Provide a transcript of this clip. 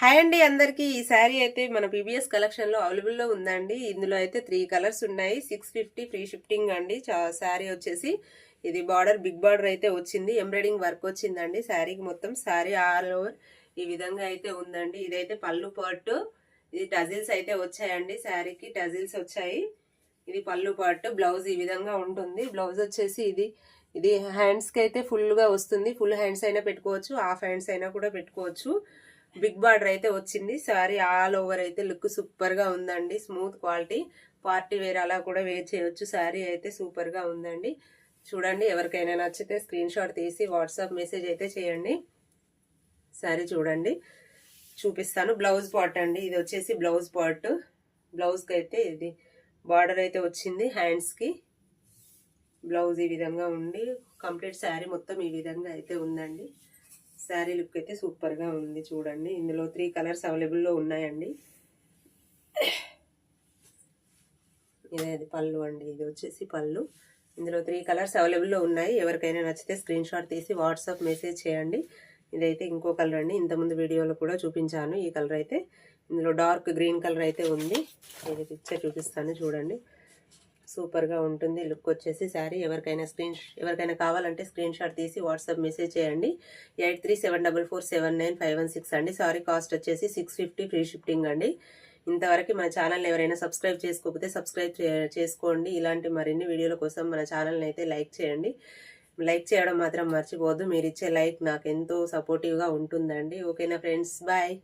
Hi అండి అందరికి. ఈ శారీ అయితే మన పీబీఎస్ కలెక్షన్ లో అవైలబుల్ లో ఉందండి. ఇందులో అయితే 3 కలర్స్ ఉన్నాయి. 650 ఫ్రీ షిఫ్టింగ్ అండి. శారీ వచ్చేసి ఇది బార్డర్ బిగ్ బార్డర్ అయితే వచ్చింది. ఎంబ్రాయిడింగ్ వర్క్ వచ్చిందండి శారీకి మొత్తం. శారీ ఆల్ ఓవర్ ఈ విధంగా అయితే ఉందండి. ఇదైతే పళ్ళు పార్ట్. ఇది టజిల్స్ అయితే వచ్చాయండి. శారీకి టజిల్స్ వచ్చాయి. ఇది పళ్ళు పార్ట్. బ్లౌజ్ ఈ విధంగా ఉంటుంది. బ్లౌజ్ వచ్చేసి ఇది హ్యాండ్స్ కి అయితే ఫుల్ గా వస్తుంది. ఫుల్ హ్యాండ్స్ అయినా పెట్టుకోవచ్చు, హాఫ్ హ్యాండ్స్ అయినా కూడా పెట్టుకోవచ్చు. బిగ్ బార్డర్ అయితే వచ్చింది. సారీ ఆల్ ఓవర్ అయితే లుక్ సూపర్ గా ఉందండి. స్మూత్ క్వాలిటీ, పార్టీ వేర్ అలా కూడా వేర్ చేయొచ్చు. సారీ అయితే సూపర్ గా ఉందండి. చూడండి, ఎవరికైనా నచ్చితే స్క్రీన్ షాట్ తీసి వాట్సాప్ మెసేజ్ అయితే చేయండి. సారీ చూడండి, చూపిస్తాను. బ్లౌజ్ పార్ట్ అండి, ఇది వచ్చేసి బ్లౌజ్ పార్ట్. బ్లౌజ్ కి అయితే ఇది బార్డర్ అయితే వచ్చింది. హ్యాండ్స్ కి బ్లౌజ్ ఈ విధంగా ఉండి కంప్లీట్ శారీ మొత్తం ఈ విధంగా అయితే ఉందండి. శారీ లుక్ అయితే సూపర్ గా ఉంది. చూడండి, ఇందులో 3 కలర్స్ అవైలబుల్ లో ఉన్నాయండి. ఇదేది పళ్ళు అండి, ఇది వచ్చేసి పళ్ళు. ఇందులో 3 కలర్స్ అవైలబుల్ లో ఉన్నాయి. ఎవరికైనా నచ్చితే స్క్రీన్ షాట్ తీసి వాట్సాప్ మెసేజ్ చేయండి. ఇదైతే ఇంకో కలర్ అండి, ఇంతకుముందు వీడియోలో కూడా చూపించాను. ఈ కలర్ అయితే ఇందులో డార్క్ గ్రీన్ కలర్ అయితే ఉంది. ఇది పిక్చర్ చూపిస్తాను చూడండి. సూపర్ గా ఉంటుంది లుక్ వచ్చేసి శారీ. ఎవరికైనా కావాలంటే స్క్రీన్ షాట్ తీసి వాట్సాప్ మెసేజ్ చేయండి. 8374479516 అండి. సారీ కాస్ట్ వచ్చేసి 650 ఫ్రీ షిఫ్టింగ్ అండి. ఇంతవరకు మన ఛానల్ ఎవరైనా సబ్స్క్రైబ్ చేసుకోకపోతే సబ్స్క్రైబ్ చేసుకోండి. ఇలాంటి మరిన్ని వీడియోల కోసం మన ఛానల్ని అయితే లైక్ చేయండి. లైక్ చేయడం మాత్రం మర్చిపోవద్దు. మీరు ఇచ్చే లైక్ నాకు ఎంతో సపోర్టివ్గా ఉంటుందండి. ఓకేనా ఫ్రెండ్స్, బాయ్.